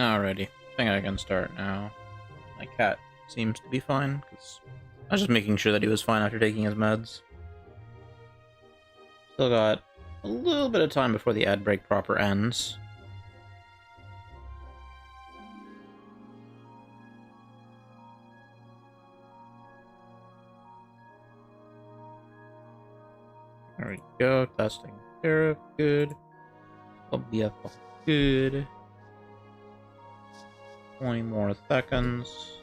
Alrighty, I think I can start now. My cat seems to be fine, because I was just making sure that he was fine after taking his meds. Still got a little bit of time before the ad break proper ends. There we go, testing sheriff, good. LBF, good. 20 more seconds.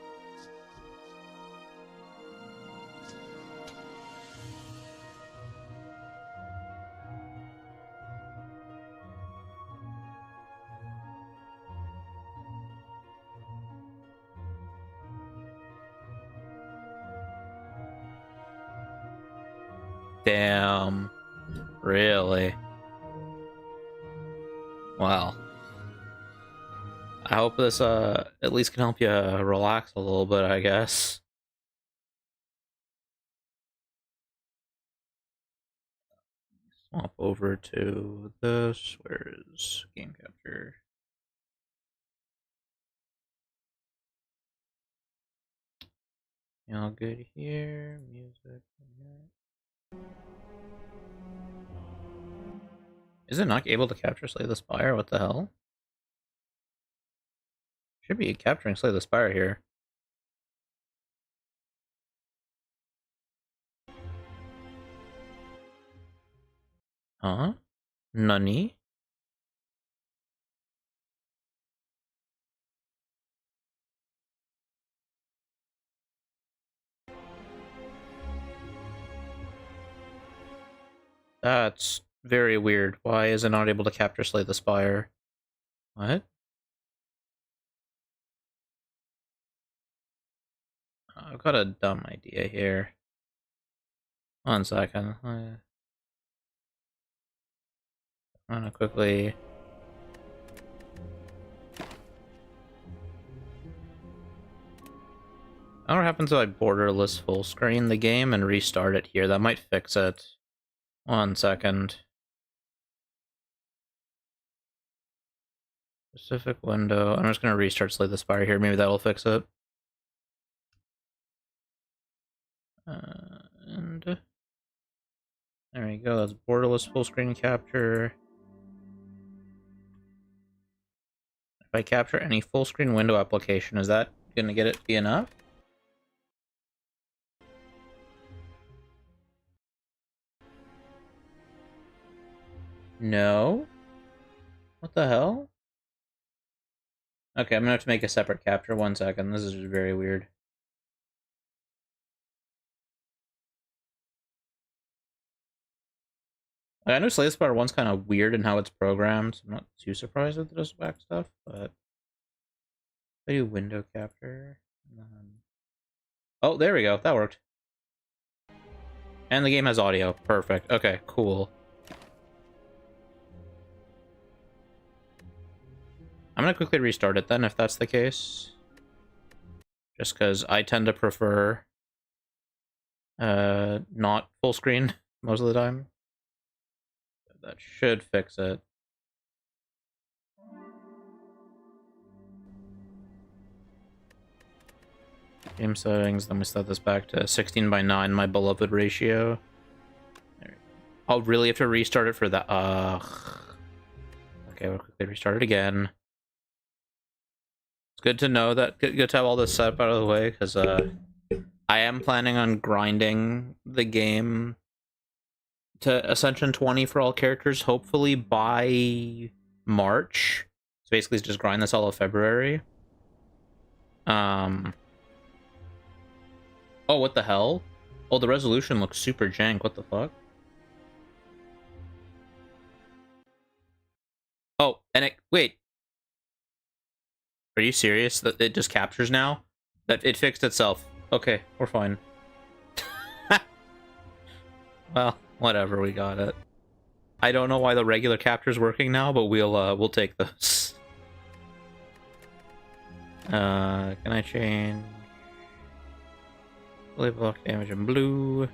Damn. Really? Well. I hope this at least can help you relax a little bit, I guess. Swap over to this. Where is game capture? All good here. Music. Is it not able to capture Slay the Spire? What the hell? Should be capturing Slay the Spire here. Huh? Nani? That's very weird. Why is it not able to capture Slay the Spire? What? I've got a dumb idea here. 1 second. I'm gonna quickly... I don't know what happens if I borderless full screen the game and restart it here. That might fix it. 1 second. Specific window. I'm just gonna restart Slay the Spire here. Maybe that'll fix it. And there we go. That's borderless full screen capture. If I capture any full screen window application, is that gonna get it to be enough? No. What the hell? Okay, I'm gonna have to make a separate capture. 1 second. This is very weird. I know Slay Spire 1's kind of weird in how it's programmed. So I'm not too surprised that it does whack stuff, but I do window capture. Oh, there we go. That worked. And the game has audio. Perfect. Okay, cool. I'm gonna quickly restart it then, if that's the case. Just because I tend to prefer not full screen most of the time. That should fix it. Game settings, then we set this back to 16:9, my beloved ratio. I'll really have to restart it for that. Okay, we'll quickly restart it again. It's good to know that, good to have all this set up out of the way, because I am planning on grinding the game to Ascension 20 for all characters, hopefully by March. So basically just grind this all of February. Oh, what the hell? Oh, the resolution looks super jank. What the fuck? Oh, and it... Wait. Are you serious? That it just captures now? That it fixed itself. Okay, we're fine. Well, whatever, we got it. I don't know why the regular capture's working now, but we'll take those. Can I change... Play block damage in blue.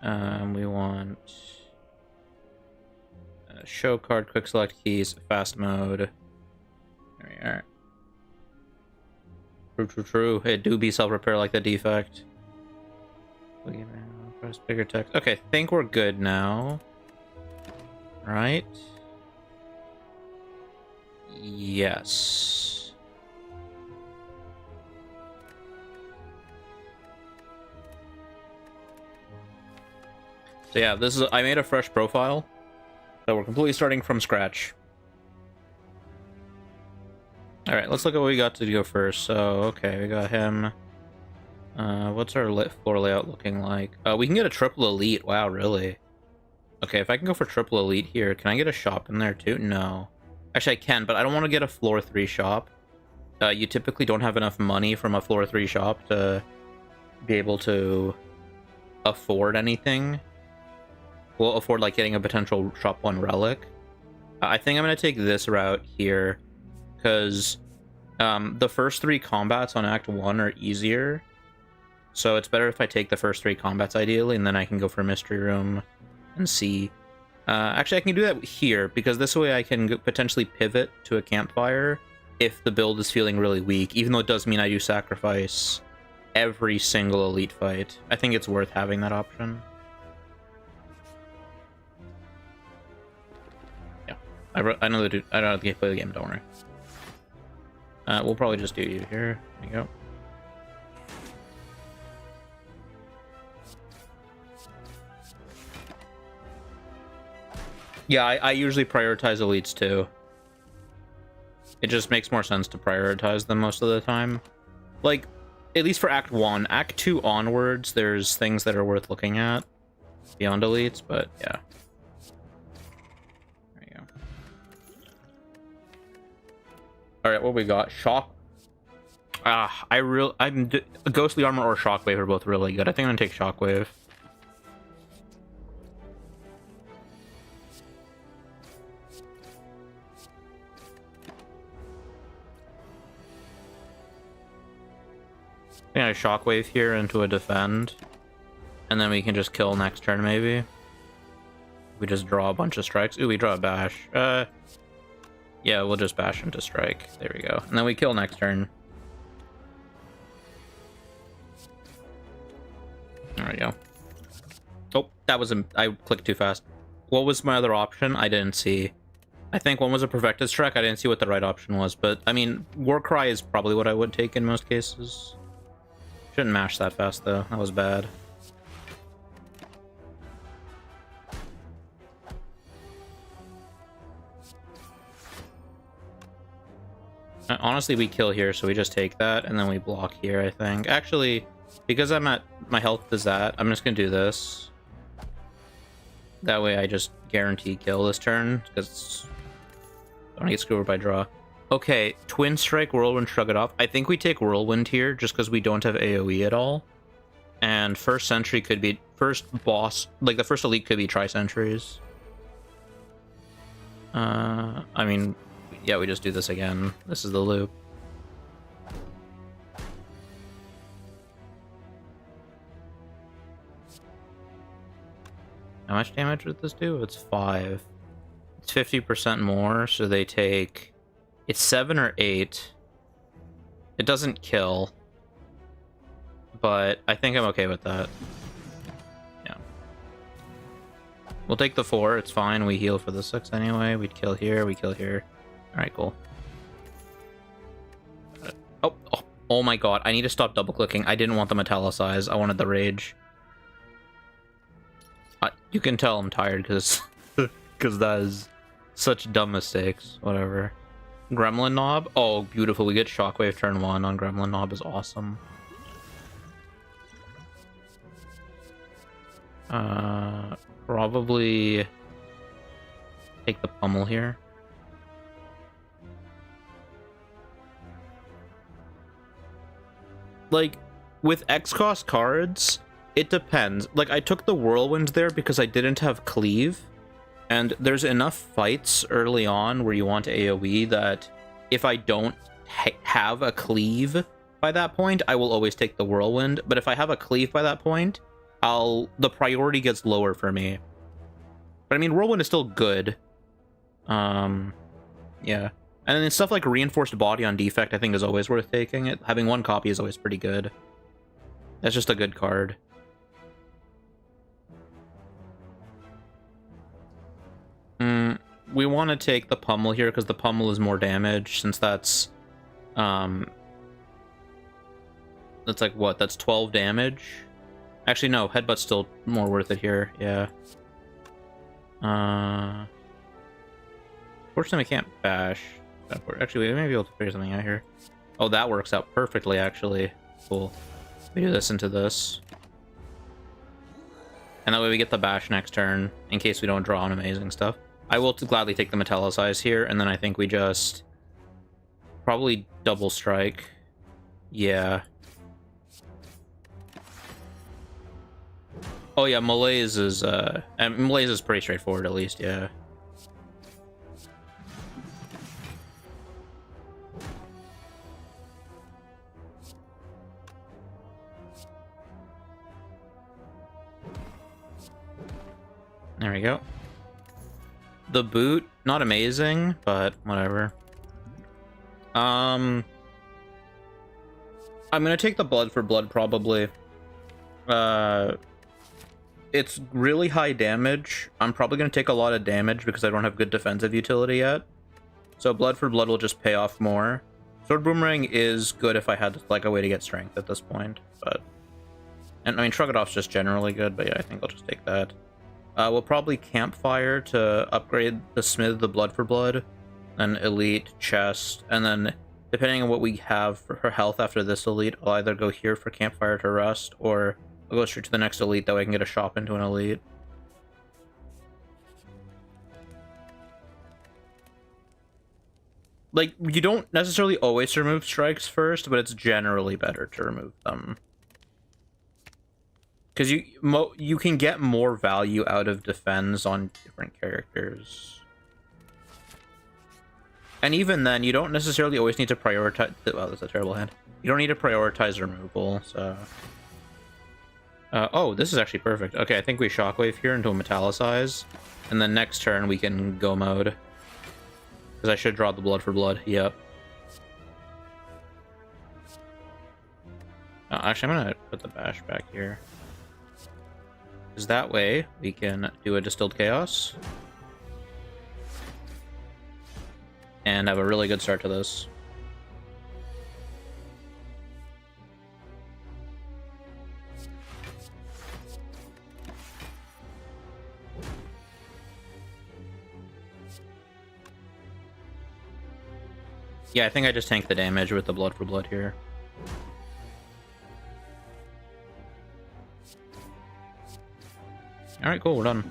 We want show card, quick select keys, fast mode. There we are. True. It do be self-repair like the defect. Press bigger text. Okay, think we're good now. Right? Yes. So yeah, this is I made a fresh profile. So we're completely starting from scratch. Alright, let's look at what we got to go first. So, okay, we got him. What's our floor layout looking like? We can get a triple elite. Wow, really? Okay, if I can go for triple elite here, can I get a shop in there too? No. Actually, I can, but I don't want to get a floor 3 shop. You typically don't have enough money from a floor 3 shop to be able to afford anything. Well, afford, like, getting a potential shop 1 relic. I think I'm going to take this route here, because the first 3 combats on Act 1 are easier. So it's better if I take the first 3 combats, ideally, and then I can go for Mystery Room and see. Actually, I can do that here, because this way I can potentially pivot to a campfire if the build is feeling really weak, even though it does mean I do sacrifice every single elite fight. I think it's worth having that option. Yeah, I know the gameplay of the game, don't worry. We'll probably just do you here. There you go. Yeah, I usually prioritize elites too. It just makes more sense to prioritize them most of the time. Like, at least for Act 1. Act 2 onwards, there's things that are worth looking at beyond elites, but yeah. There you go. Alright, what we got? Shock. Ghostly Armor or Shockwave are both really good. I think I'm gonna take Shockwave. I think I Shockwave here into a defend, and then we can just kill next turn, maybe. We just draw a bunch of strikes. Ooh, we draw a bash. Yeah, we'll just bash into strike. There we go. And then we kill next turn. There we go. Oh, that was I clicked too fast. What was my other option? I didn't see. I think one was a Perfected Strike. I didn't see what the right option was, but I mean, Warcry is probably what I would take in most cases. Shouldn't mash that fast, though. That was bad. Honestly, we kill here, so we just take that, and then we block here, I think. Actually, because I'm at my health is that, I'm just gonna do this. That way I just guarantee kill this turn, because I don't get screwed over by draw. Okay, Twin Strike, Whirlwind, Shrug It Off. I think we take Whirlwind here, just because we don't have AoE at all. And first sentry could be... First boss... Like, the first elite could be Tri-Sentries. I mean... Yeah, we just do this again. This is the loop. How much damage would this do? It's 5. It's 50% more, so they take... It's 7 or 8. It doesn't kill. But I think I'm okay with that. Yeah. We'll take the 4, it's fine. We heal for the 6 anyway. We'd kill here, we kill here. Alright, cool. Oh my god, I need to stop double-clicking. I didn't want the Metallicize, I wanted the Rage. You can tell I'm tired, because that is such dumb mistakes. Whatever. Gremlin Knob? Oh, beautiful. We get Shockwave turn 1 on Gremlin Knob is awesome. Probably take the Pummel here. Like, with X-Cost cards, it depends. Like, I took the Whirlwind there because I didn't have Cleave. And there's enough fights early on where you want AoE that if I don't have a Cleave by that point, I will always take the Whirlwind. But if I have a Cleave by that point, the priority gets lower for me. But I mean, Whirlwind is still good. Yeah. And then stuff like Reinforced Body on Defect, I think, is always worth taking. Having one copy is always pretty good. That's just a good card. We want to take the Pummel here, because the Pummel is more damage, since that's... That's like, what? That's 12 damage? Actually, no. Headbutt's still more worth it here. Yeah. Fortunately, we can't bash. Actually, we may be able to figure something out here. Oh, that works out perfectly, actually. Cool. We do this into this. And that way we get the bash next turn, in case we don't draw on amazing stuff. I will gladly take the Metallicize here, and then I think we just... probably double strike. Yeah. Oh yeah, Malaise is, Malaise is pretty straightforward, at least, yeah. There we go. The boot, not amazing, but whatever. I'm gonna take the blood for blood, probably. It's really high damage. I'm probably gonna take a lot of damage because I don't have good defensive utility yet. So blood for blood will just pay off more. Sword Boomerang is good if I had like a way to get strength at this point, but... And I mean, Shrug It Off's just generally good, but yeah, I think I'll just take that. We'll probably Campfire to upgrade the Smith, the blood for blood, then Elite, Chest, and then depending on what we have for her health after this Elite, I'll either go here for Campfire to rest, or I'll go straight to the next Elite, that way I can get a shop into an Elite. Like, you don't necessarily always remove strikes first, but it's generally better to remove them. Because you can get more value out of defense on different characters. And even then, you don't necessarily always need to prioritize... Wow, that's a terrible hand. You don't need to prioritize removal, so... oh, this is actually perfect. Okay, I think we Shockwave here into a Metallicize. And then next turn, we can go mode. Because I should draw the blood for blood. Yep. Actually, I'm going to put the bash back here. Because that way, we can do a Distilled Chaos. And have a really good start to this. Yeah, I think I just tank the damage with the blood for blood here. Alright, cool, we're done.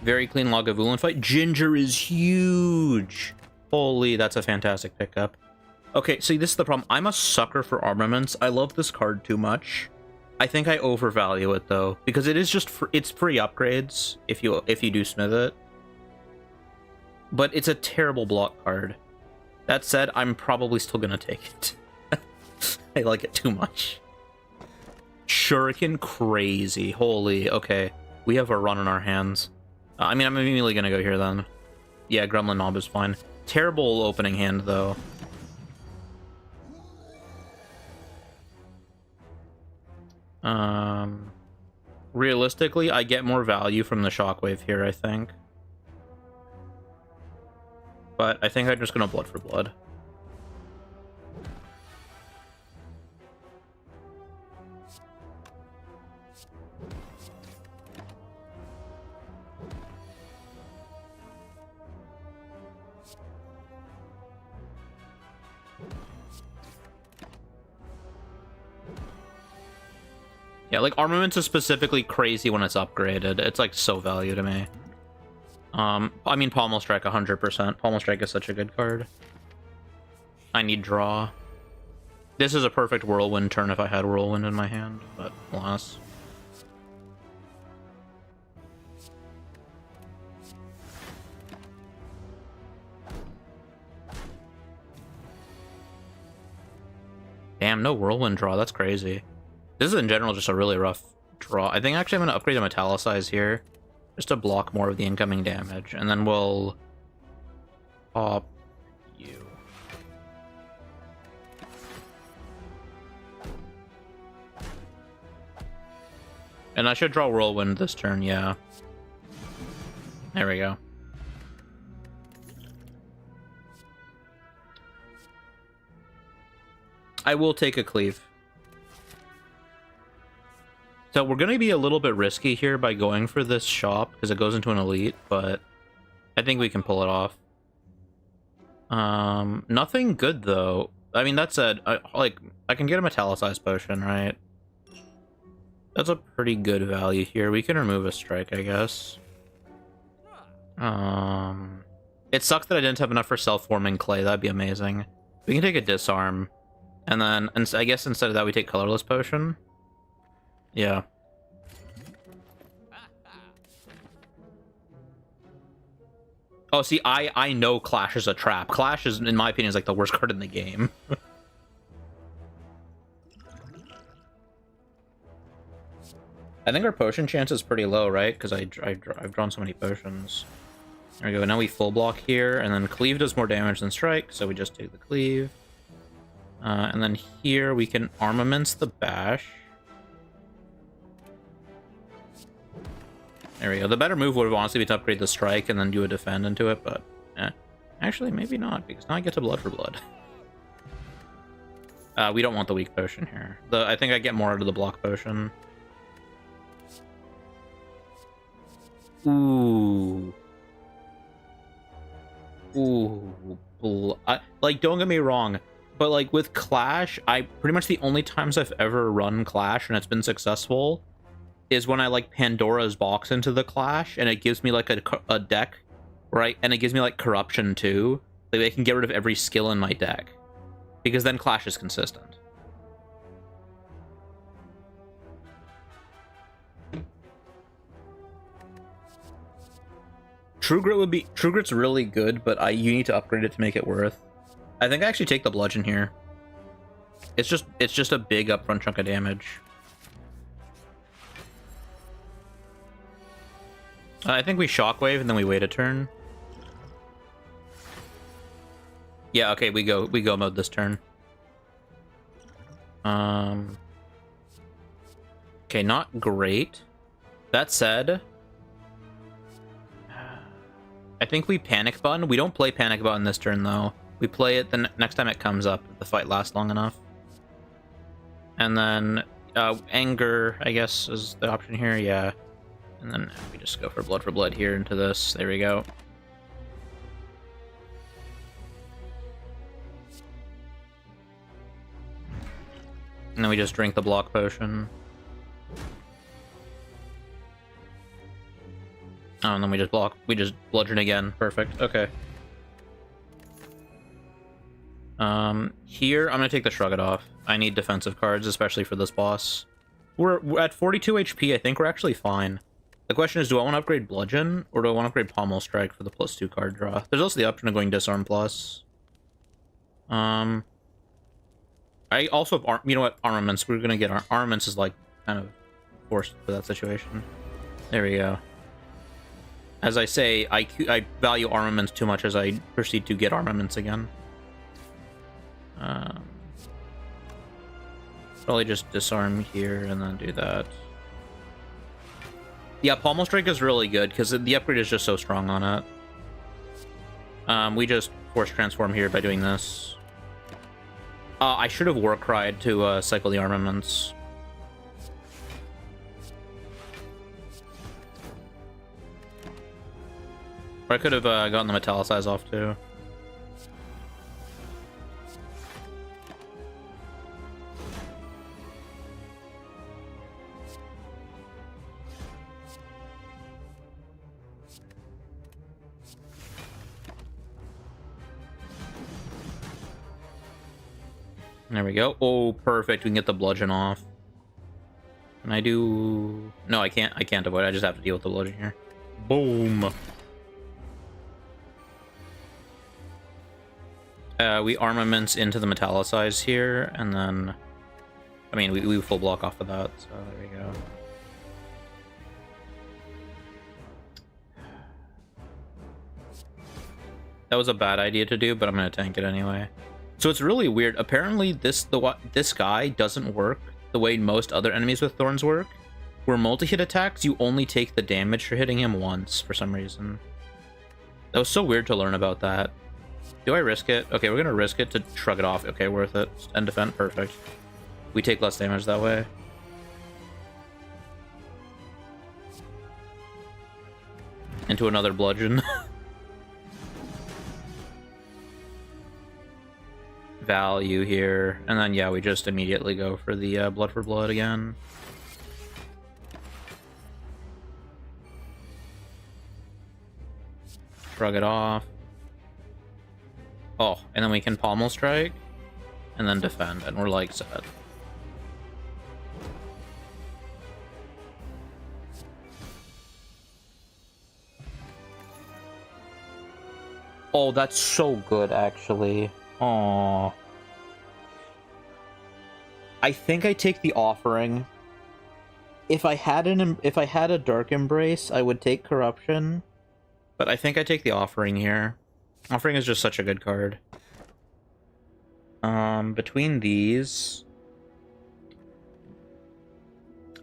Very clean Lagavulin fight. Ginger is huge! Holy, that's a fantastic pickup. Okay, see, this is the problem. I'm a sucker for armaments. I love this card too much. I think I overvalue it, though, because it is just it's free upgrades if you do smith it. But it's a terrible block card. That said, I'm probably still gonna take it. I like it too much. Shuriken, crazy. Holy, okay. We have a run on our hands. I mean, I'm immediately gonna go here then. Yeah, Gremlin Mob is fine. Terrible opening hand, though. Realistically, I get more value from the Shockwave here, I think. But I think I'm just gonna blood for blood. Yeah, like, Armaments is specifically crazy when it's upgraded. It's, like, so value to me. I mean, Pommel Strike 100%. Pommel Strike is such a good card. I need draw. This is a perfect Whirlwind turn if I had Whirlwind in my hand, but alas. Damn, no Whirlwind draw. That's crazy. This is in general just a really rough draw. I think actually I'm going to upgrade the Metallicize here, just to block more of the incoming damage, and then we'll pop And I should draw Whirlwind this turn, yeah. There we go. I will take a cleave. So we're going to be a little bit risky here by going for this shop, because it goes into an elite, but I think we can pull it off. Nothing good, though. I mean, that said, I can get a metallicized potion, right? That's a pretty good value here. We can remove a strike, I guess. It sucks that I didn't have enough for self-forming clay. That'd be amazing. We can take a disarm. And then, I guess instead of that, we take colorless potion. Yeah. Oh, see, I know Clash is a trap. Clash is, in my opinion, is like the worst card in the game. I think our potion chance is pretty low, right? Because I've drawn so many potions. There we go. Now we full block here, and then cleave does more damage than strike, so we just take the cleave. And then here we can armaments the bash. There we go. The better move would honestly be to upgrade the strike and then do a defend into it, but actually maybe not, because now I get to blood for blood. We don't want the weak potion here. I think I get more out of the block potion. Ooh. Ooh. Like, don't get me wrong, but like with Clash, pretty much the only times I've ever run Clash and it's been successful is when I like Pandora's Box into the Clash, and it gives me like a deck, right? And it gives me like Corruption too. Like, they can get rid of every skill in my deck, because then Clash is consistent. True Grit's really good, but you need to upgrade it to make it worth. I think I actually take the bludgeon here. It's just a big upfront chunk of damage. I think we shockwave and then we wait a turn. Yeah, okay, we go mode this turn. Okay, not great. That said, I think we panic button. We don't play panic button this turn though. We play it the next time it comes up, if the fight lasts long enough. And then anger, I guess, is the option here. Yeah. And then we just go for blood here into this. There we go. And then we just drink the block potion. Oh, and then we just bludgeon again. Perfect. Okay. Here, I'm gonna take the Shrug It Off. I need defensive cards, especially for this boss. We're at 42 HP. I think we're actually fine. The question is, do I want to upgrade Bludgeon, or do I want to upgrade Pommel Strike for the +2 card draw? There's also the option of going Disarm Plus. I also have, you know what, Armaments. We're gonna get Armaments is like kind of forced for that situation. There we go. As I say, I value Armaments too much as I proceed to get Armaments again. Probably just disarm here and then do that. Yeah, Pommel Strike is really good because the upgrade is just so strong on it. We just force transform here by doing this. I should have War Cried to cycle the armaments. Or I could have gotten the Metallicize off too. There we go. Oh, perfect. We can get the bludgeon off. Can I do... No, I can't. I can't avoid it. I just have to deal with the bludgeon here. Boom. We armaments into the Metallicize here, and then... I mean, we full block off of that, so there we go. That was a bad idea to do, but I'm going to tank it anyway. So it's really weird. Apparently, this guy doesn't work the way most other enemies with thorns work. where multi-hit attacks, you only take the damage for hitting him once for some reason. That was so weird to learn about that. Do I risk it? Okay, we're gonna risk it to shrug it off. Okay, worth it. End defend, perfect. We take less damage that way. Into another bludgeon. Value here. And then, yeah, we just immediately go for the blood for blood again. Shrug it off. Oh, and then we can pommel strike. And then defend, and we're like set. Oh, that's so good, actually. Oh, I think I take the offering. If I had a dark embrace, I would take corruption. But I think I take the offering here. Offering is just such a good card. Between these,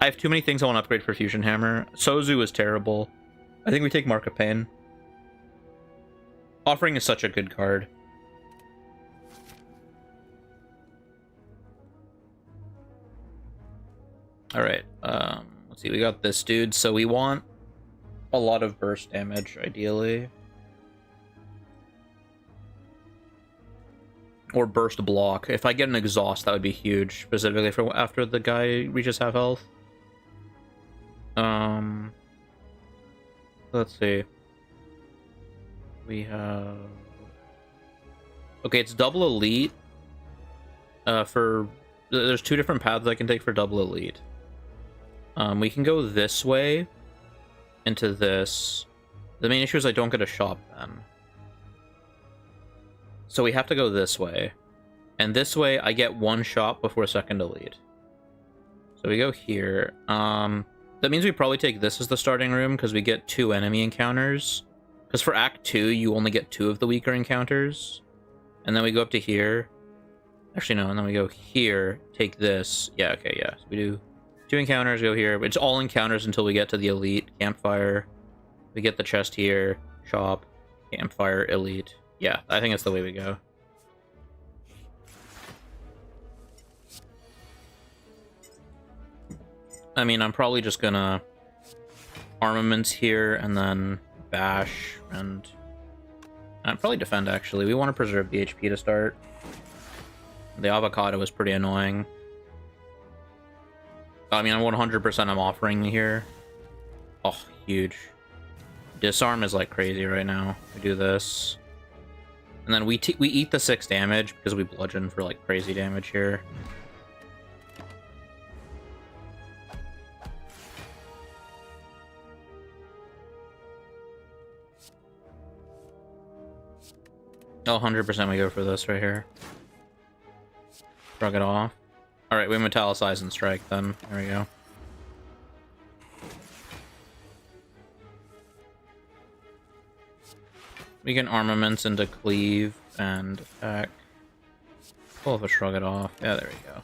I have too many things I want to upgrade for Fusion Hammer. Sozu is terrible. I think we take Mark of Pain. Offering is such a good card. Alright, let's see, we got this dude, so we want a lot of burst damage, ideally. Or burst block. If I get an exhaust, that would be huge, specifically for after the guy reaches half health. Let's see. We have... Okay, it's double elite. There's two different paths I can take for double elite. We can go this way into this. The main issue is I don't get a shop then. So we have to go this way. And this way I get one shop before second elite. So we go here. That means we probably take this as the starting room because we get 2 enemy encounters. Because for Act 2, you only get 2 of the weaker encounters. And then we go up to here. Actually, no, and then we go here, take this. Yeah, okay, yeah. So we do 2 encounters, go here. It's all encounters until we get to the elite. Campfire. We get the chest here. Shop. Campfire, elite. Yeah, I think that's the way we go. I mean, I'm probably just gonna armaments here and then bash and I'd probably defend, actually. We want to preserve the HP to start. The avocado is pretty annoying. I mean, I'm 100% I'm offering here. Oh, huge. Disarm is like crazy right now. We do this. And then we eat the 6 damage because we bludgeon for like crazy damage here. Oh, 100% we go for this right here. Shrug it off. Alright, we metallicize and strike then. There we go. We can armaments into cleave and attack. Pull off a shrug it off. Yeah, there we go.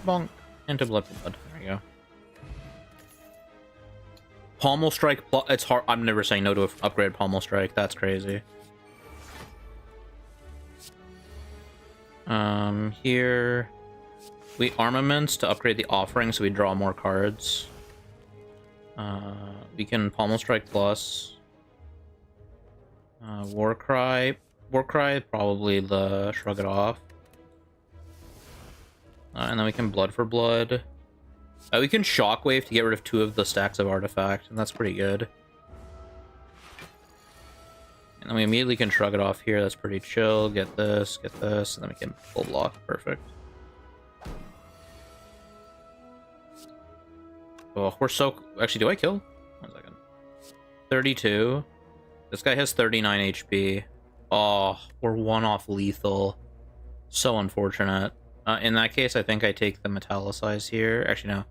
Bonk. Into blood for blood. There we go. Pommel strike. It's hard. I'm never saying no to an upgrade pommel strike. That's crazy. Here we armaments to upgrade the offering, so we draw more cards. We can pommel strike plus. Warcry, probably the shrug it off. And then we can blood for blood. We can shockwave to get rid of 2 of the stacks of artifact, and that's pretty good. And then we immediately can shrug it off here. That's pretty chill. Get this, and then we can full block. Perfect. Oh, we're so... Actually, do I kill? 1 second. 32. This guy has 39 HP. Oh, we're 1 off lethal. So unfortunate. In that case, I think I take the metallicize here. Actually, no.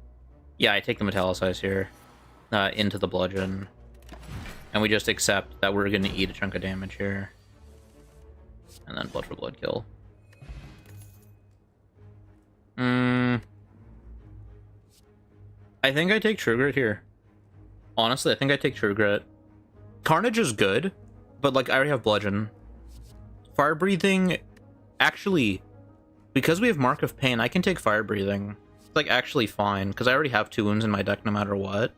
Yeah, I take the metallicize here. Into the bludgeon. And we just accept that we're going to eat a chunk of damage here. And then blood for blood kill. I think I take True Grit here. Honestly, I think I take True Grit. Carnage is good, but like I already have Bludgeon. Fire Breathing, actually, because we have Mark of Pain, I can take Fire Breathing. It's like actually fine, because I already have 2 wounds in my deck no matter what.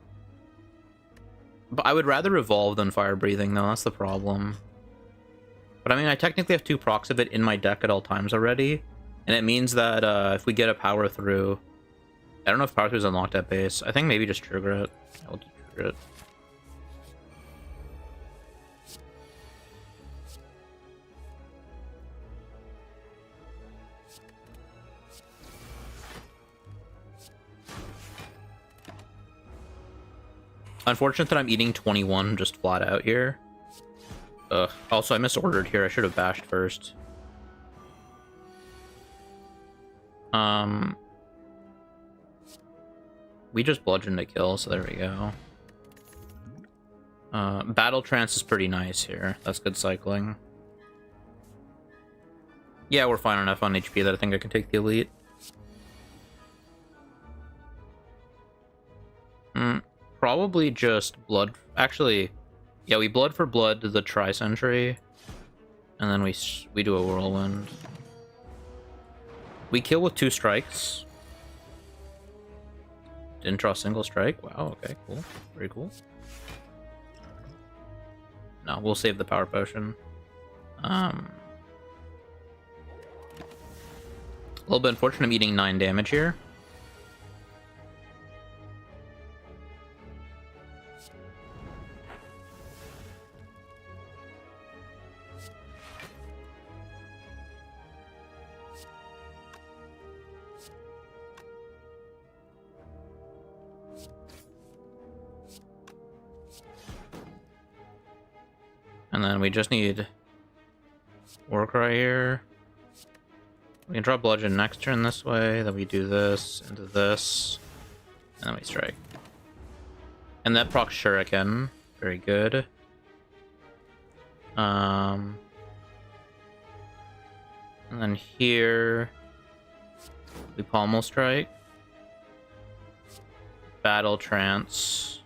But I would rather Evolve than Fire Breathing though, that's the problem. But I mean, I technically have 2 procs of it in my deck at all times already. And it means that if we get a Power Through... I don't know if Power Through is unlocked at base. I think maybe just True Grit. I'll do True Grit. Unfortunate that I'm eating 21 just flat out here. Ugh. Also, I misordered here. I should have bashed first. We just bludgeoned to kill, so there we go. Battle Trance is pretty nice here. That's good cycling. Yeah, we're fine enough on HP that I think I can take the elite. Probably just blood. Actually, yeah, we blood for blood the Tri-Sentry, and then we do a whirlwind. We kill with 2 strikes. Didn't draw a single strike. Wow. Okay. Cool. Very cool. No, we'll save the power potion. A little bit unfortunate. I'm eating 9 damage here. And then we just need Warcry here. We can draw Bludgeon next turn this way, then we do this into this, and then we strike. And that procs Shuriken. Very good. And then here we Pommel Strike. Battle Trance.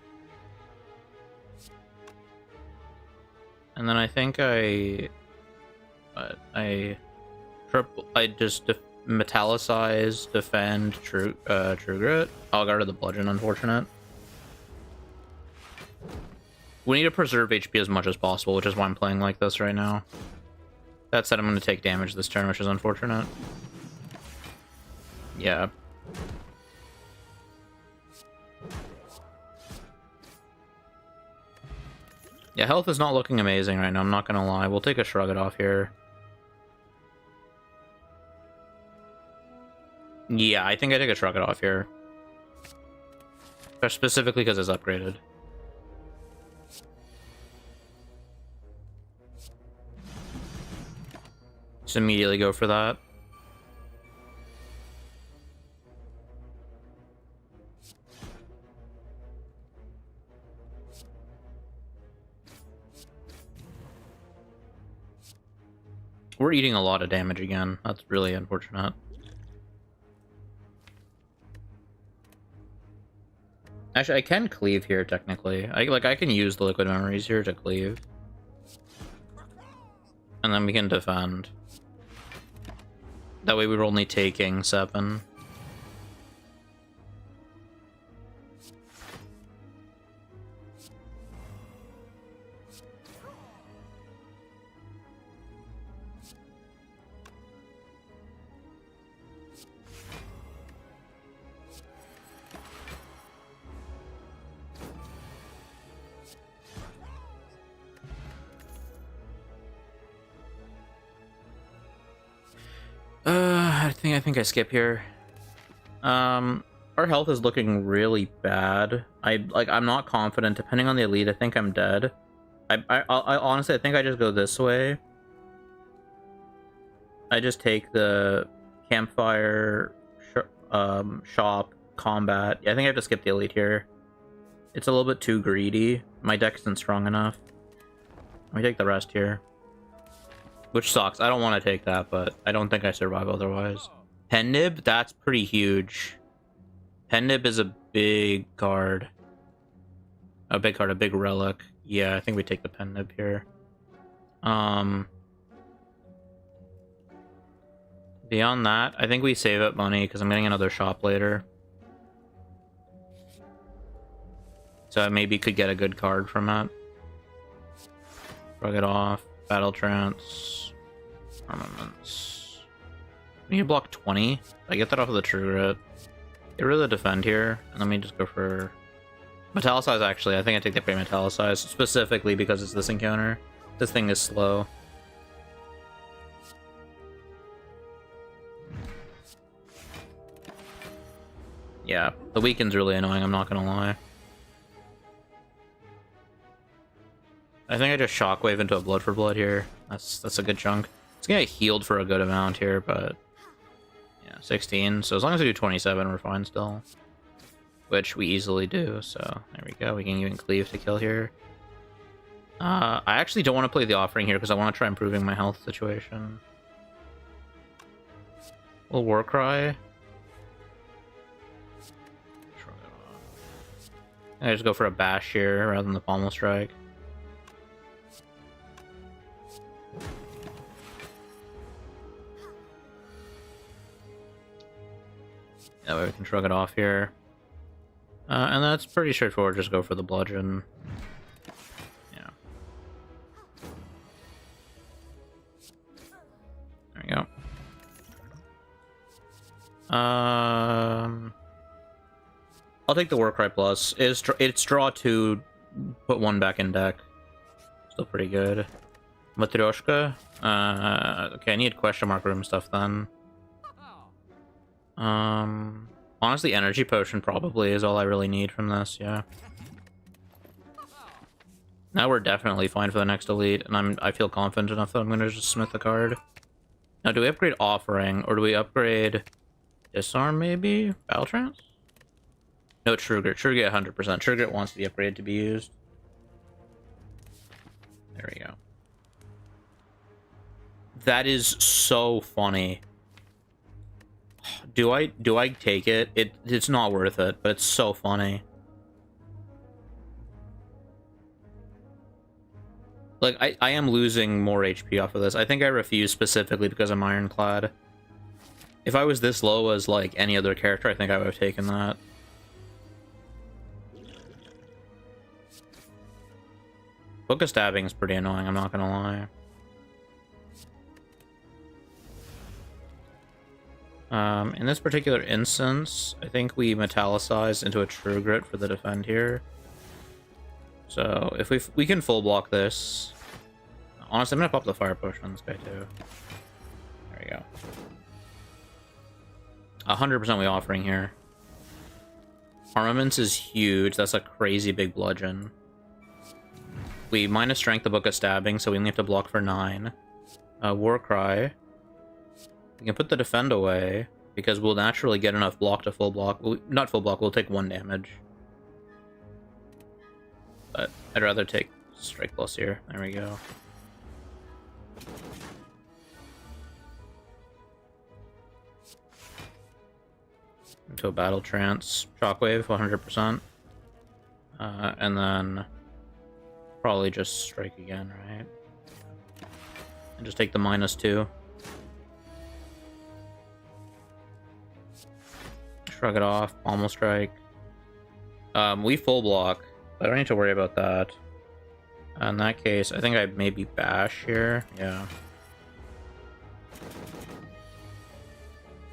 And then I think I just metallicize, defend, True Grit. I'll go to the bludgeon, unfortunate. We need to preserve HP as much as possible, which is why I'm playing like this right now. That said, I'm going to take damage this turn, which is unfortunate. Yeah. Yeah, health is not looking amazing right now, I'm not gonna lie. We'll take a Shrug It Off here. Yeah, I think I take a Shrug It Off here. Specifically because it's upgraded. Just immediately go for that. We're eating a lot of damage again. That's really unfortunate. Actually, I can cleave here, technically. I can use the Liquid Memories here to cleave. And then we can defend. That way we were only taking 7. I think I skip here. Our health is looking really bad. I'm not confident. Depending on the elite, I think I'm dead. I honestly, I think I just go this way. I just take the campfire, shop, combat. Yeah, I think I have to skip the elite here. It's a little bit too greedy. My deck isn't strong enough. Let me take the rest here. Which sucks. I don't want to take that, but I don't think I survive otherwise. Pen Nib, that's pretty huge. Pen Nib is a big card. A big card, a big relic. Yeah, I think we take the pen nib here. Beyond that, I think we save up money because I'm getting another shop later. So I maybe could get a good card from it. Shrug it off. Battle trance. Armaments. We need to block 20. I get that off of the true grit. Get rid of the defend here, and let me just go for metallicize. Actually, I think I take the upgrade metallicize specifically because it's this encounter. This thing is slow. Yeah, the weakened's really annoying, I'm not gonna lie. I think I just shockwave into a blood for blood here. That's a good chunk. It's gonna get healed for a good amount here, but yeah, 16. So as long as we do 27, we're fine still. Which we easily do, so there we go. We can even cleave to kill here. I actually don't want to play the offering here because I want to try improving my health situation. We'll war cry. I just go for a bash here rather than the pommel strike. That way we can shrug it off here. And that's pretty straightforward, just go for the bludgeon. Yeah. There we go. I'll take the Warcry Plus. It's draw 2, put 1 back in deck. Still pretty good. Matryoshka? Okay, I need question mark room stuff then. Honestly, Energy Potion probably is all I really need from this, yeah. Now we're definitely fine for the next elite, and I feel confident enough that I'm gonna just smith the card. Now, do we upgrade Offering, or do we upgrade Disarm, maybe? Battle Trance? No, True Grit. True Grit 100%. True Grit wants to be upgraded to be used. There we go. That is so funny. Do I take it? It's not worth it, but it's so funny. Like, I am losing more HP off of this. I think I refuse specifically because I'm Ironclad. If I was this low as, like, any other character, I think I would have taken that. Book of Stabbing is pretty annoying, I'm not gonna lie. In this particular instance, I think we metallicize into a True Grit for the defend here. So, if we can full block this. Honestly, I'm gonna pop the Fire Potion on this guy too. There we go. 100% we offering here. Armaments is huge, that's a crazy big bludgeon. We minus strength the Book of Stabbing, so we only have to block for 9. Warcry. We can put the defend away, because we'll naturally get enough block to full block. Not full block, we'll take 1 damage. But I'd rather take Strike Plus here. There we go. Into a Battle Trance. Shockwave, 100%. And then probably just strike again, right? And just take the -2. Shrug it off, pommel strike. We full block. I don't need to worry about that. In that case, I think I maybe bash here. Yeah.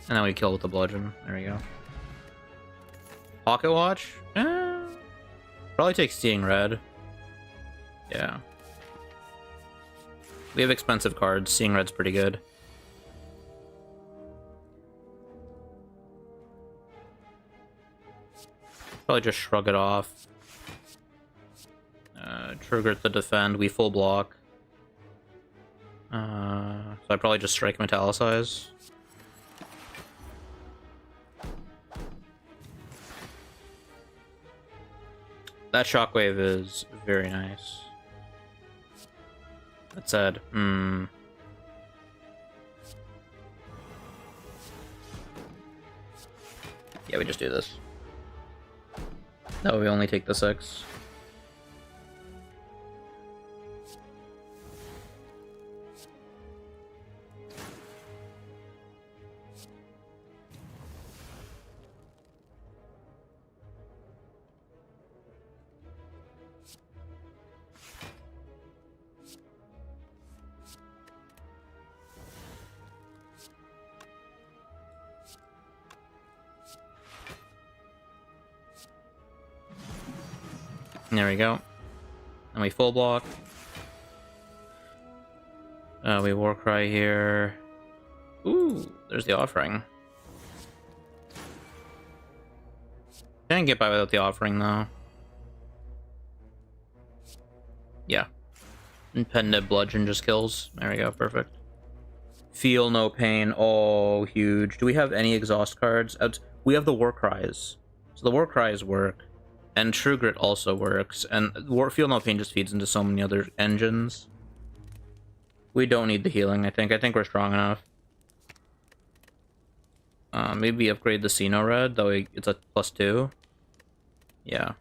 And then we kill with the bludgeon. There we go. Pocket Watch? Probably take Seeing Red. Yeah. We have expensive cards. Seeing Red's pretty good. Probably just shrug it off. Trigger the defend. We full block. So I probably just strike metallicize. That shockwave is very nice. That said, yeah, we just do this. No, we only take the 6. There we go. And we full block. We Warcry here. Ooh, there's the offering. Can't get by without the offering, though. Yeah. And Pendant Bludgeon just kills. There we go, perfect. Feel no pain. Oh, huge. Do we have any exhaust cards? We have the Warcries. So the Warcries work. And True Grit also works. And Feel no pain just feeds into so many other engines. We don't need the healing, I think. I think we're strong enough. Maybe upgrade the Sino Red, though it's a +2. Yeah.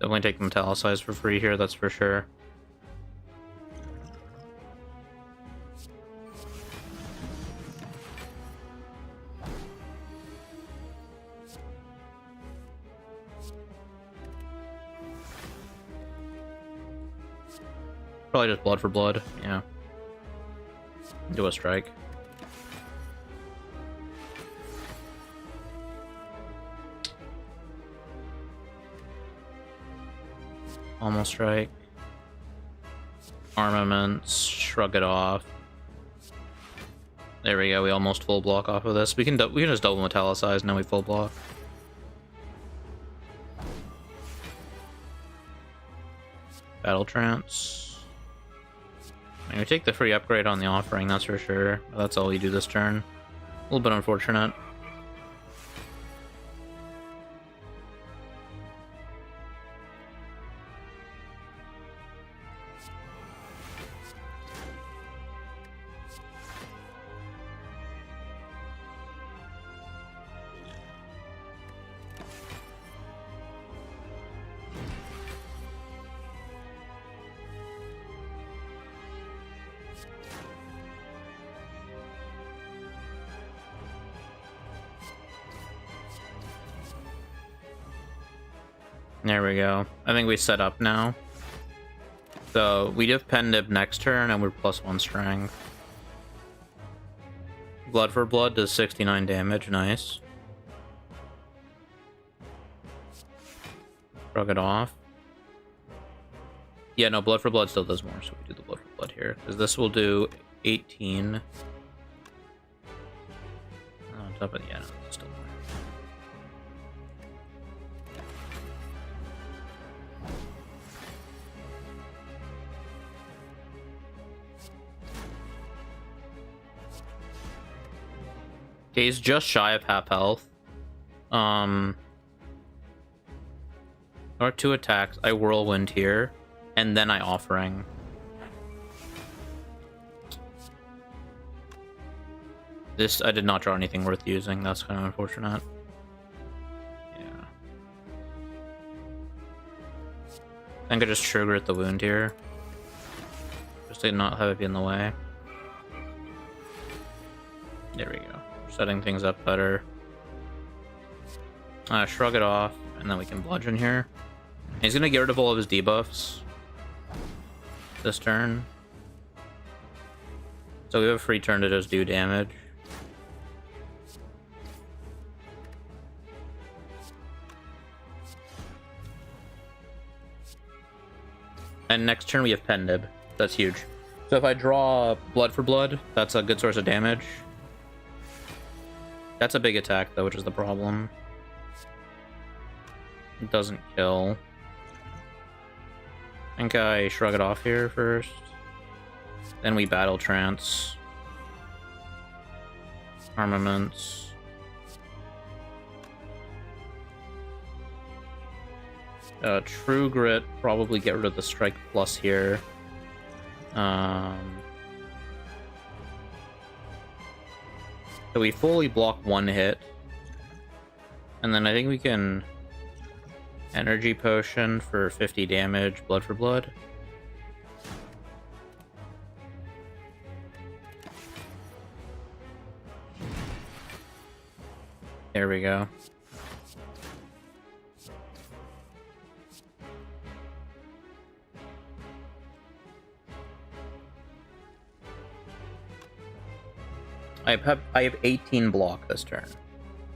Definitely take Metallicize for free here, that's for sure. Probably just blood for blood, yeah. Do a strike. Almost strike. Armaments, shrug it off. There we go, we almost full block off of this. We can just double Metallicize, now we full block. Battle Trance. I mean, we take the free upgrade on the offering, that's for sure. That's all we do this turn. A little bit unfortunate. There we go. I think we set up now. So we have Pendib next turn and we're +1 strength. Blood for Blood does 69 damage, nice. Shrug it off. Yeah, no, Blood for Blood still does more, so we do the Blood for Blood here. Because this will do 18. On top of, yeah, no, still more. Okay, he's just shy of half health. Or 2 attacks. I Whirlwind here, and then I Offering. This, I did not draw anything worth using. That's kind of unfortunate. Yeah. I think I just trigger at the wound here. Just to not have it be in the way. There we go. Setting things up better. Shrug it off, and then we can bludgeon here. And he's gonna get rid of all of his debuffs this turn. So we have a free turn to just do damage. And next turn we have Pendib. That's huge. So if I draw Blood for Blood, that's a good source of damage. That's a big attack, though, which is the problem. It doesn't kill. I think I shrug it off here first. Then we Battle Trance. Armaments. True Grit, probably get rid of the Strike Plus here. So we fully block one hit. And then I think we can Energy Potion for 50 damage, Blood for Blood. There we go. I have 18 block this turn. If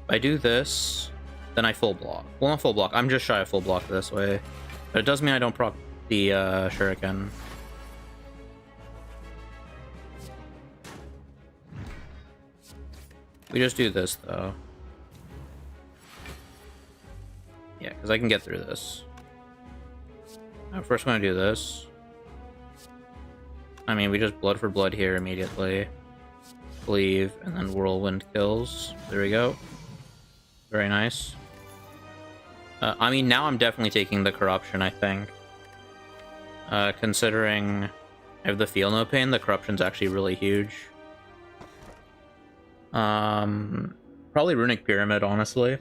I do this, then I full block. Well, not full block. I'm just shy of full block this way. But it does mean I don't proc the Shuriken. We just do this, though. Yeah, because I can get through this. I'm first going to do this. I mean, we just Blood for Blood here immediately. Cleave, and then Whirlwind kills. There we go. Very nice. I mean, now I'm definitely taking the Corruption, I think. Considering I have the Feel No Pain, the Corruption's actually really huge. Probably Runic Pyramid, honestly.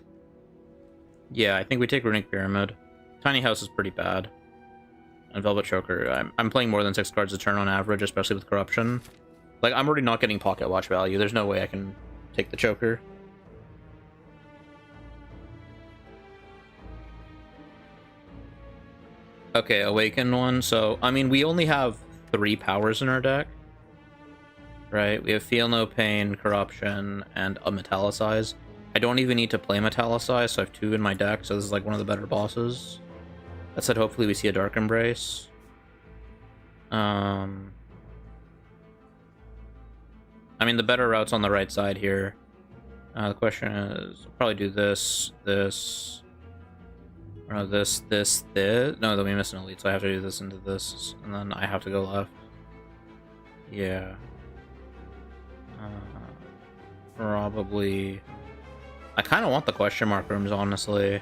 Yeah, I think we take Runic Pyramid. Tiny House is pretty bad. And Velvet Choker. I'm playing more than 6 cards a turn on average, especially with Corruption. Like, I'm already not getting Pocket Watch value. There's no way I can take the Choker. Okay, Awaken one. So, I mean, we only have 3 powers in our deck. Right? We have Feel No Pain, Corruption, and a Metallicize. I don't even need to play Metallicize, so I have 2 in my deck, so this is like one of the better bosses. That said, hopefully we see a Dark Embrace. I mean, the better route's on the right side here. The question is, I'll probably do this, this, or this. No, then we miss an elite, so I have to do this into this, and then I have to go left. Yeah. Probably... I kind of want the question mark rooms, honestly.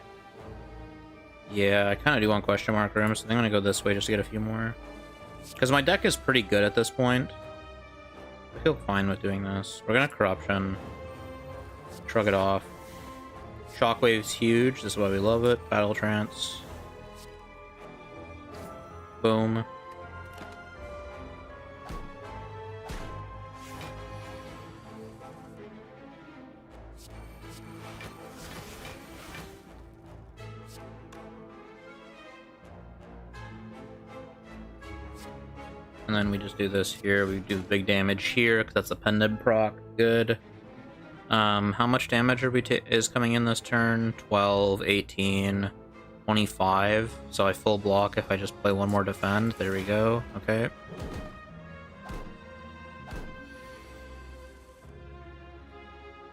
Yeah, I kind of do want question mark rooms, so I think I'm going to go this way just to get a few more. Because my deck is pretty good at this point. I feel fine with doing this. We're going to Corruption. Shrug it off. Shockwave's huge. This is why we love it. Battle Trance. Boom. And then we just do this here. We do big damage here because that's a Pendant proc. Good. How much damage are we is coming in this turn? 12, 18, 25. So I full block if I just play one more defend. There we go. Okay.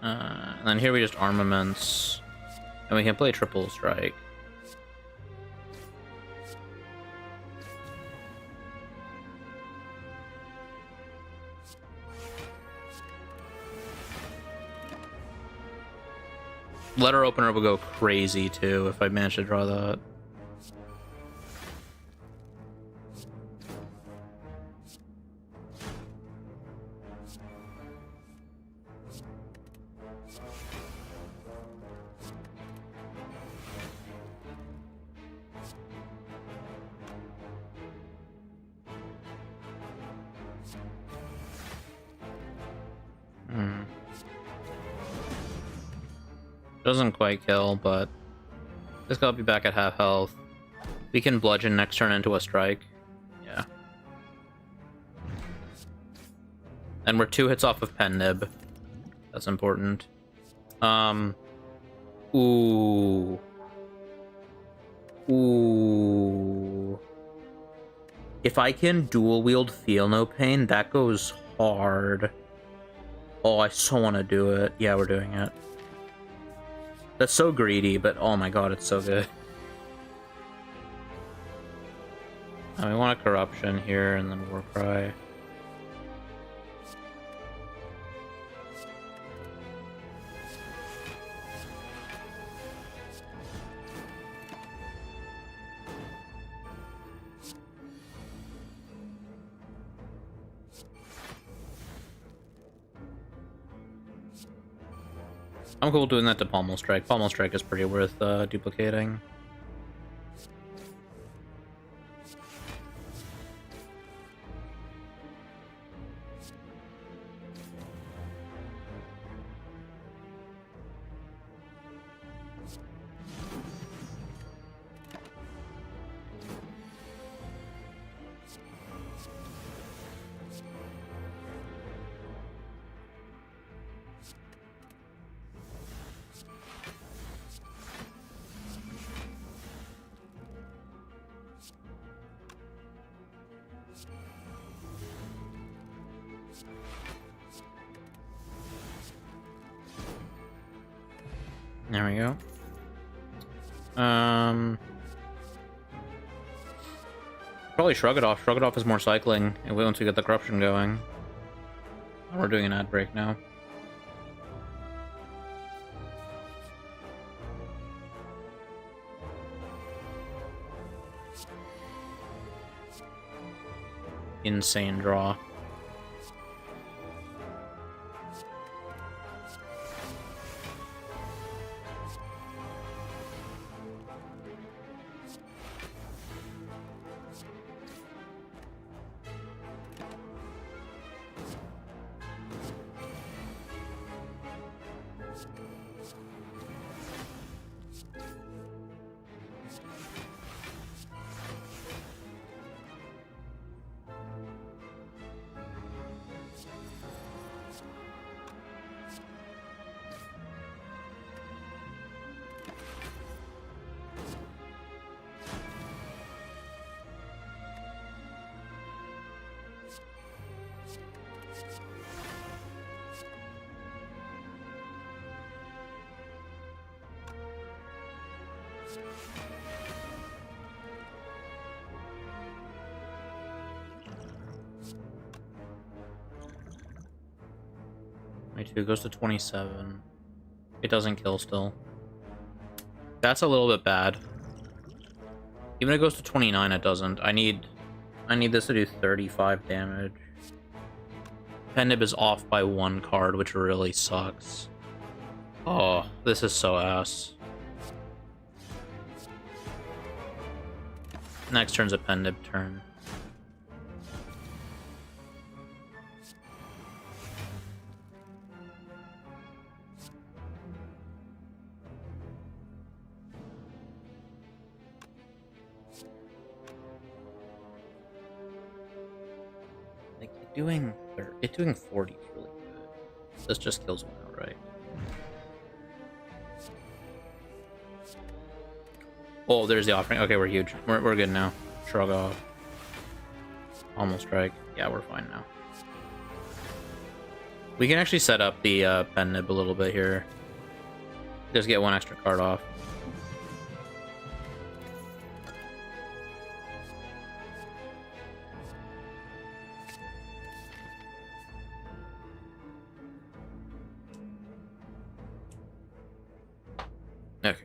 And then here we just armaments. And we can play triple strike. Letter opener will go crazy too if I manage to draw that. Doesn't quite kill, but this guy will be back at half health. We can bludgeon next turn into a strike. Yeah. And we're 2 hits off of Pen Nib. That's important. Ooh. Ooh. If I can dual wield Feel No Pain, that goes hard. Oh, I so want to do it. Yeah, we're doing it. That's so greedy, but oh my god, it's so good. We want a Corruption here, and then Warcry. I'm cool doing that to Pommel Strike. Pommel Strike is pretty worth duplicating. There we go. Probably Shrug It Off. Shrug It Off is more cycling once we get the corruption going. We're doing an ad break now. Insane draw. It goes to 27. It doesn't kill still. That's a little bit bad. Even if it goes to 29, it doesn't. I need this to do 35 damage. Pendib is off by 1 card, which really sucks. Oh, this is so ass. Next turn's a Pendib turn. It doing 40 is really good. This just kills one outright. Oh, there's the offering. Okay, we're huge. We're good now. Shrug Off. Almost strike. Yeah, we're fine now. We can actually set up the pen nib a little bit here. Just get 1 extra card off. Okay.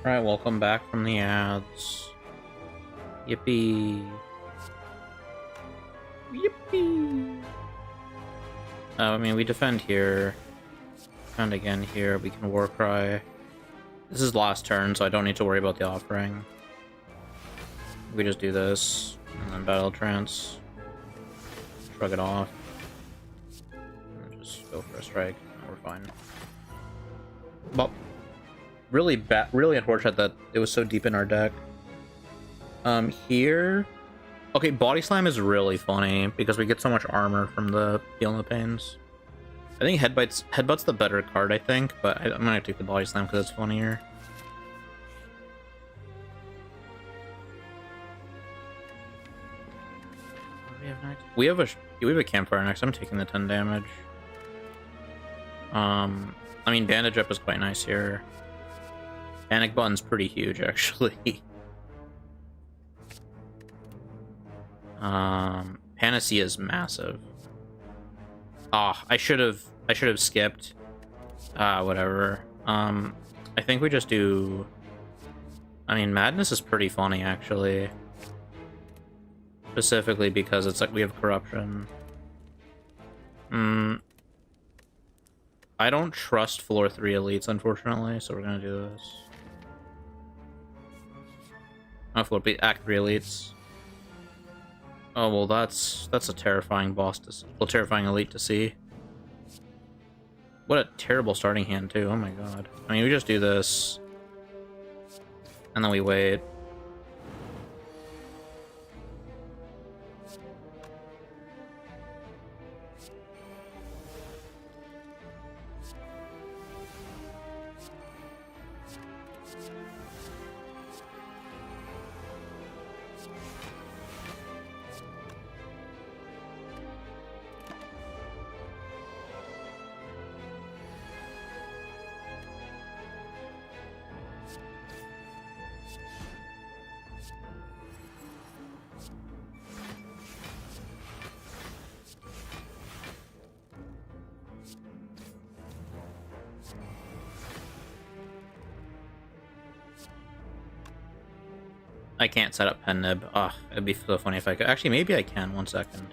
Alright, welcome back from the ads. Yippee. Yippee. I mean, we defend here. Defend again here. We can Warcry. This is last turn, so I don't need to worry about the offering. We just do this, and then Battle Trance. Shrug it off. And just go for a strike, and we're fine. Well, really really unfortunate that it was so deep in our deck. Here... Okay, Body Slam is really funny, because we get so much armor from the Feeling the Pains. I think Headbutt's the better card, I think, but I'm gonna take the Body Slam because it's funnier. What do we have next? We have a Campfire next. I'm taking the 10 damage. I mean, Bandage Up is quite nice here. Panic Button's pretty huge, actually. Panacea is massive. Ah, I should have skipped. Whatever. I think we just do... I mean, Madness is pretty funny, actually. Specifically because it's like we have Corruption. I don't trust floor 3 elites, unfortunately, so we're gonna do this. Oh, floor B, Act 3 elites. Oh, well, that's a terrifying boss to see. Well, terrifying elite to see. What a terrible starting hand, too. Oh my god. I mean, we just do this. And then we wait. I can't set up Pen Nib. Ugh, it'd be so funny if I could. Actually, maybe I can. 1 second.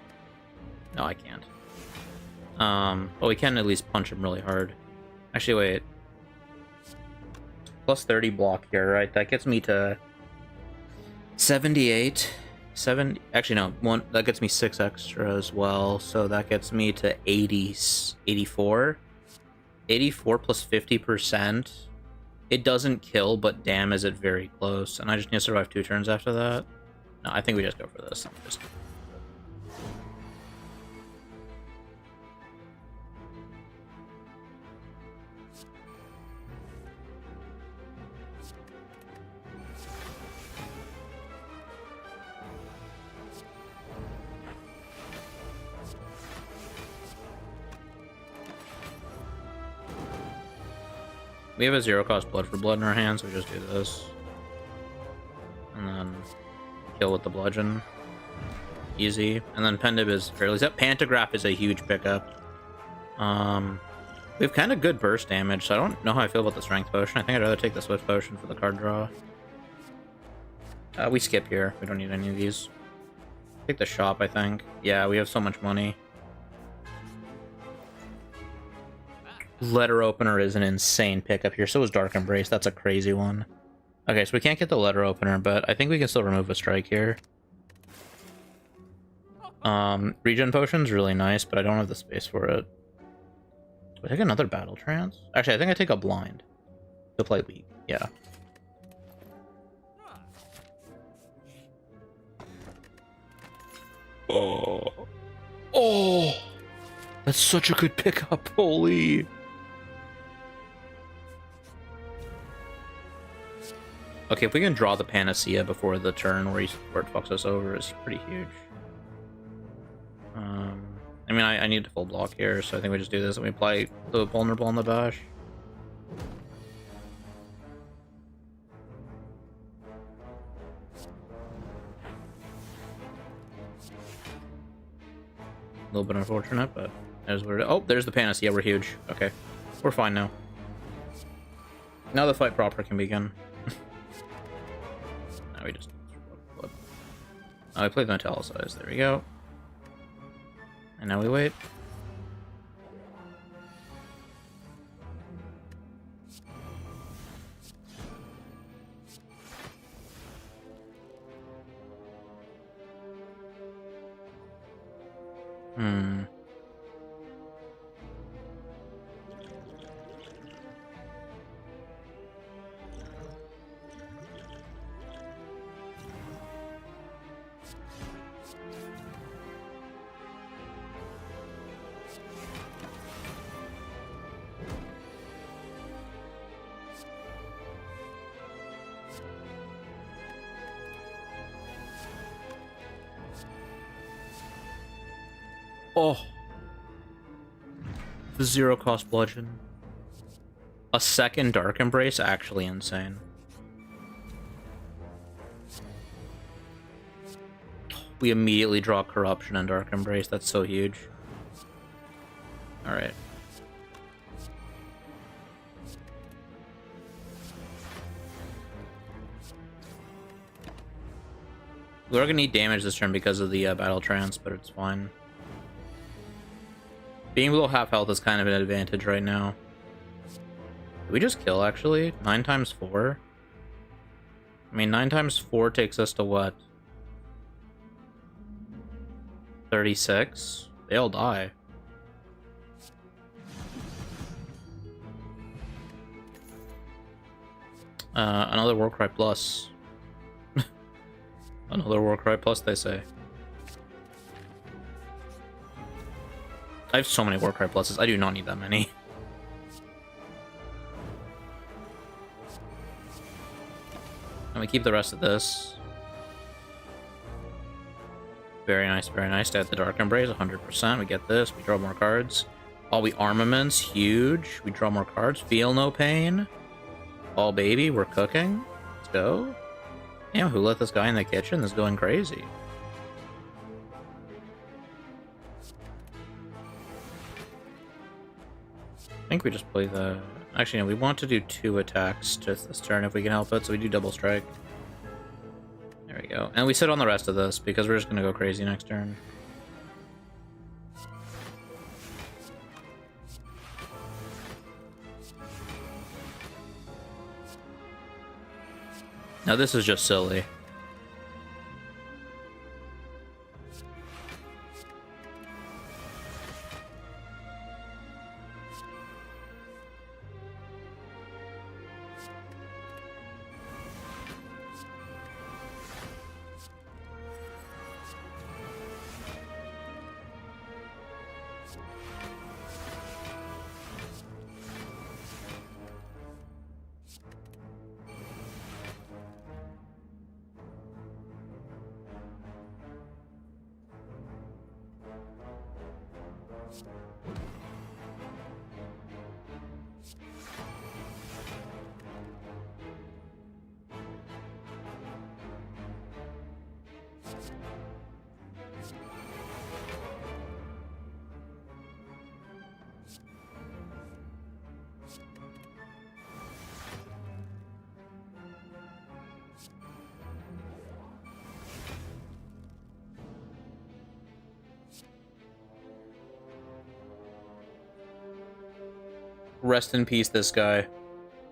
No, I can't. But we can at least punch him really hard. Actually, wait. Plus 30 block here, right? That gets me to 78. Actually, no. That gets me 6 extra as well. So that gets me to 84. 84 plus 50%. It doesn't kill, but damn, is it very close. And I just need to survive 2 turns after that. No, I think we just go for this. We have a 0-cost blood for blood in our hands, so we just do this. And then kill with the bludgeon. Easy. And then Pendib is fairly set. Pantograph is a huge pickup. We have kind of good burst damage, so I don't know how I feel about the Strength Potion. I think I'd rather take the Swift Potion for the card draw. We skip here. We don't need any of these. Take the shop, I think. Yeah, we have so much money. Letter Opener is an insane pickup here. So is Dark Embrace. That's a crazy one. Okay, so we can't get the Letter Opener, but I think we can still remove a strike here. Regen Potion's really nice, but I don't have the space for it. Do I take another Battle Trance? Actually, I think I take a Blind to play weak. Yeah. Oh! That's such a good pickup. Holy... Okay, if we can draw the Panacea before the turn where it fucks us over, is pretty huge. I mean, I need to full block here, so I think we just do this and we apply the Vulnerable on the Bash. A little bit unfortunate, but there's where. Oh, there's the Panacea. We're huge. Okay, we're fine now. Now the fight proper can begin. Now we just. I played the Metallicize. There we go. And now we wait. Hmm. Oh, the zero cost bludgeon. A second Dark Embrace, actually insane. We immediately draw Corruption and Dark Embrace. That's so huge. Alright. We're gonna need damage this turn because of the Battle Trance, but it's fine. Being below half health is kind of an advantage right now. Did we just kill, actually? 9 times 4? I mean, 9 times 4 takes us to what? 36? They all die. Another Warcry Plus. Another Warcry Plus, they say. I have so many Warcry Pluses. I do not need that many. And we keep the rest of this. Very nice, very nice. To add the Dark Embrace, 100%. We get this. We draw more cards. All we armaments, huge. We draw more cards. Feel no pain. All baby, we're cooking. Let's go. Damn, who let this guy in the kitchen? This is going crazy. I think we just play the... Actually, no, we want to do 2 attacks just this turn if we can help it, so we do double strike. There we go. And we sit on the rest of this because we're just going to go crazy next turn. Now this is just silly. Rest in peace, this guy.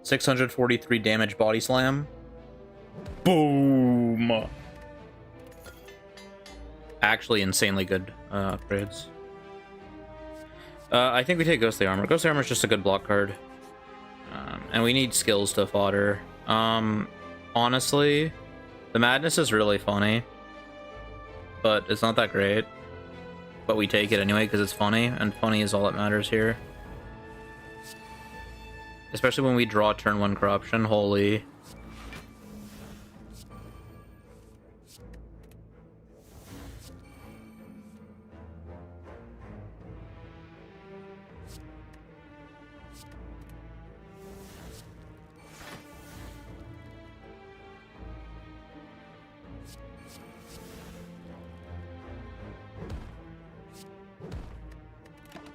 643 damage body slam. Boom! Actually insanely good upgrades. I think we take Ghostly Armor. Ghostly Armor is just a good block card. And we need skills to fodder. Honestly, the Madness is really funny. But it's not that great. But we take it anyway because it's funny, and funny is all that matters here. Especially when we draw turn 1 Corruption, holy.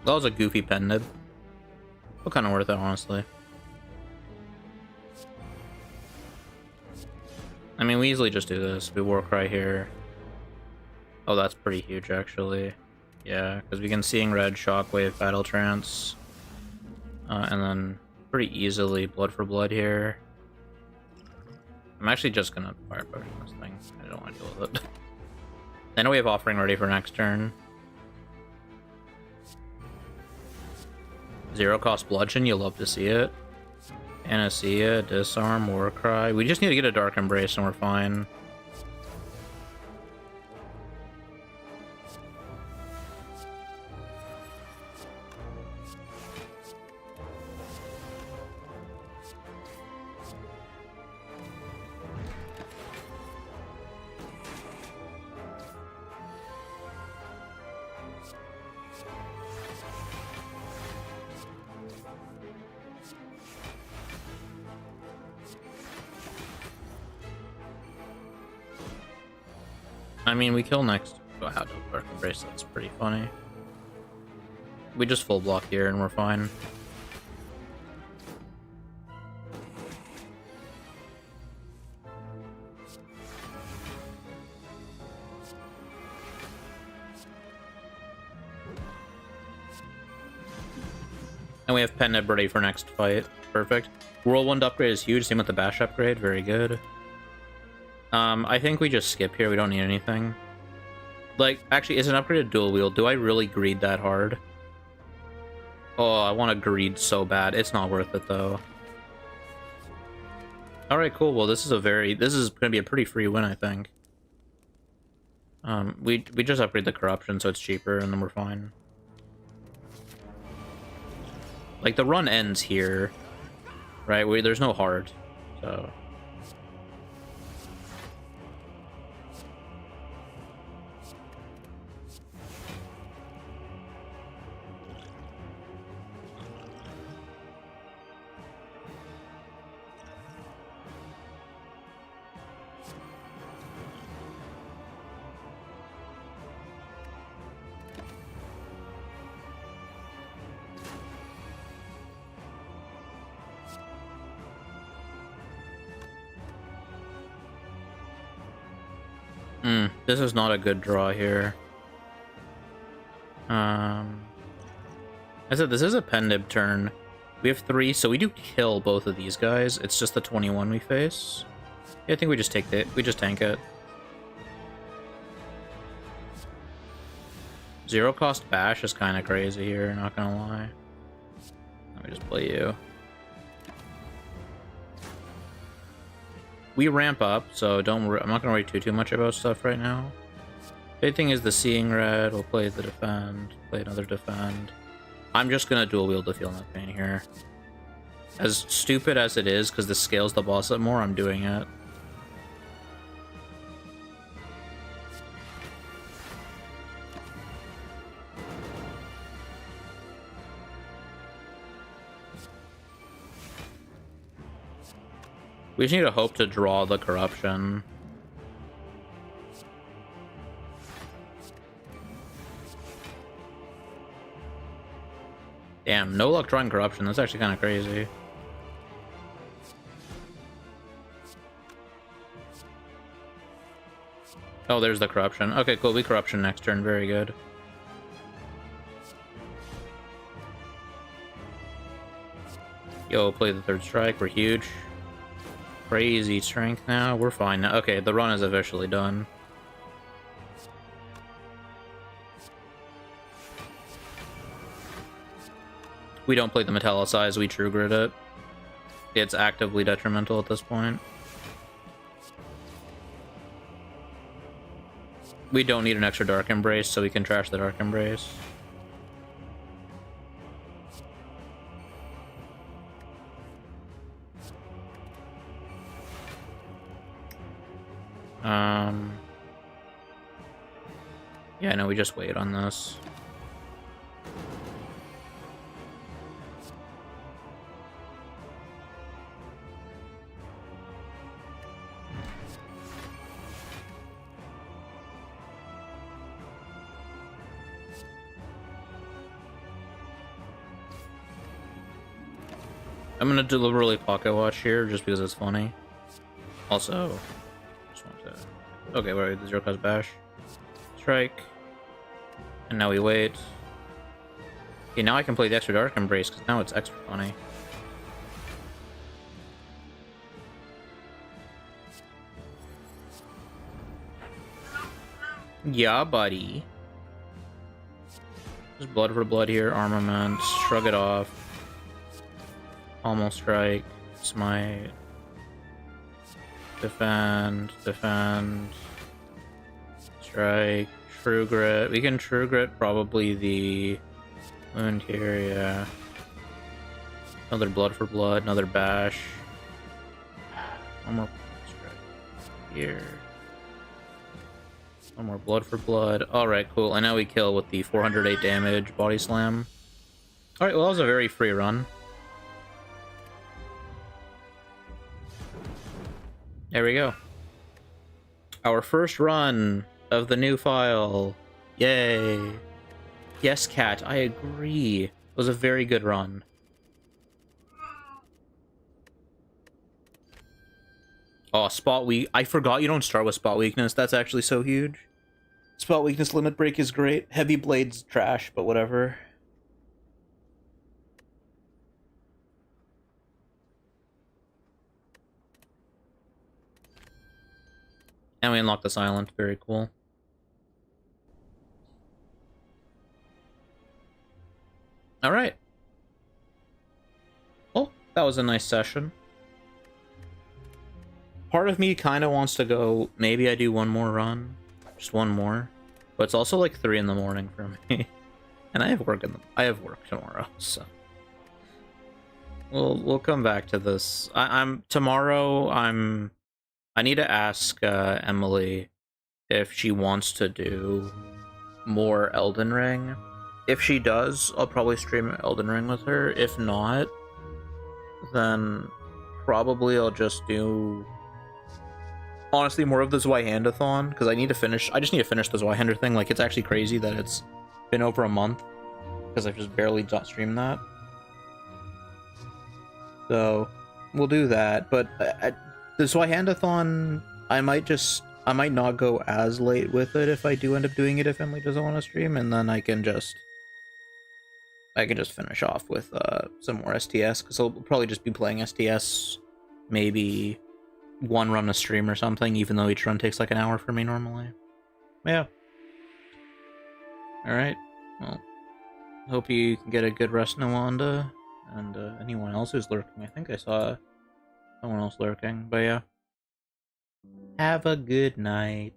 That was a goofy pen nib. But kind of worth it, honestly. I mean, we easily just do this. We Warcry here. Oh, that's pretty huge, actually. Yeah, because we can Seeing Red, Shockwave, Battle Trance. And then pretty easily Blood for Blood here. I'm actually just gonna Fire Potion this thing. I don't want to deal with it. I know we have Offering ready for next turn. Zero cost bludgeon, you love to see it. Panacea, disarm, warcry. We just need to get a dark embrace and we're fine. I mean, we kill next. Wow, double dark embrace, that's pretty funny. We just full block here and we're fine. And we have Pen Nib ready for next fight. Perfect. Whirlwind upgrade is huge. Same with the Bash upgrade. Very good. I think we just skip here. We don't need anything. Like, actually, is an upgraded dual wield. Do I really greed that hard? Oh, I want to greed so bad. It's not worth it, though. Alright, cool. Well, this is going to be a pretty free win, I think. We just upgrade the corruption so it's cheaper, and then we're fine. Like, the run ends here, right? There's no hard, so... This is not a good draw here. I said this is a Pen Nib turn. We have 3, so we do kill both of these guys. It's just the 21 we face. Yeah, I think we just tank it. Zero cost bash is kind of crazy here, not gonna lie. Let me just play you. We ramp up, so don't worry. I'm not gonna worry too much about stuff right now. Big thing is the Seeing Red. We'll play the defend, play another defend. I'm just gonna dual wield to feel no pain here. As stupid as it is, because this scales the boss up more, I'm doing it. We just need to hope to draw the corruption. Damn, no luck drawing corruption. That's actually kind of crazy. Oh, there's the corruption. Okay, cool. We corruption next turn. Very good. Yo, play the third strike. We're huge. Crazy strength now. We're fine now. Okay, the run is officially done. We don't play the Metallicize, we true grid it. It's actively detrimental at this point. We don't need an extra Dark Embrace, so we can trash the Dark Embrace. Yeah, no, we just wait on this. I'm gonna deliberately pocket watch here just because it's funny. Also, just want to. Okay, wait, the zero cost bash. Strike. And now we wait. Okay, now I can play the extra Dark Embrace because now it's extra funny. Yeah, buddy. Just blood for blood here. Armament. Shrug it off. Almost strike. Smite. Defend. Defend. Strike. True Grit. We can True Grit probably the wound here, yeah. Another blood for blood. Another bash. One more strike here. One more blood for blood. Alright, cool. And now we kill with the 408 damage body slam. Alright, well, that was a very free run. There we go. Our first run of the new file. Yay. Yes, Cat, I agree. It was a very good run. Oh, spot weak. I forgot you don't start with spot weakness. That's actually so huge. Spot weakness limit break is great. Heavy blade's trash, but whatever. And we unlock the silent. Very cool. Alright. Well, that was a nice session. Part of me kind of wants to go, maybe I do one more run. Just one more. But it's also like 3 in the morning for me. And I have work tomorrow, so we'll come back to this. I need to ask Emily if she wants to do more Elden Ring. If she does, I'll probably stream Elden Ring with her. If not, then probably I'll just do, honestly, more of the Zweihandathon, because I just need to finish the Zweihander thing. Like, it's actually crazy that it's been over a month, because I've just barely streamed that. So, we'll do that, but the Zweihandathon, I might not go as late with it if I do end up doing it if Emily doesn't want to stream, and then I can just finish off with some more STS, because I'll probably just be playing STS, maybe one run a stream or something, even though each run takes like an hour for me normally. Yeah. Alright, well, hope you can get a good rest, Nawanda, and anyone else who's lurking. I think I saw someone else lurking, but yeah. Have a good night.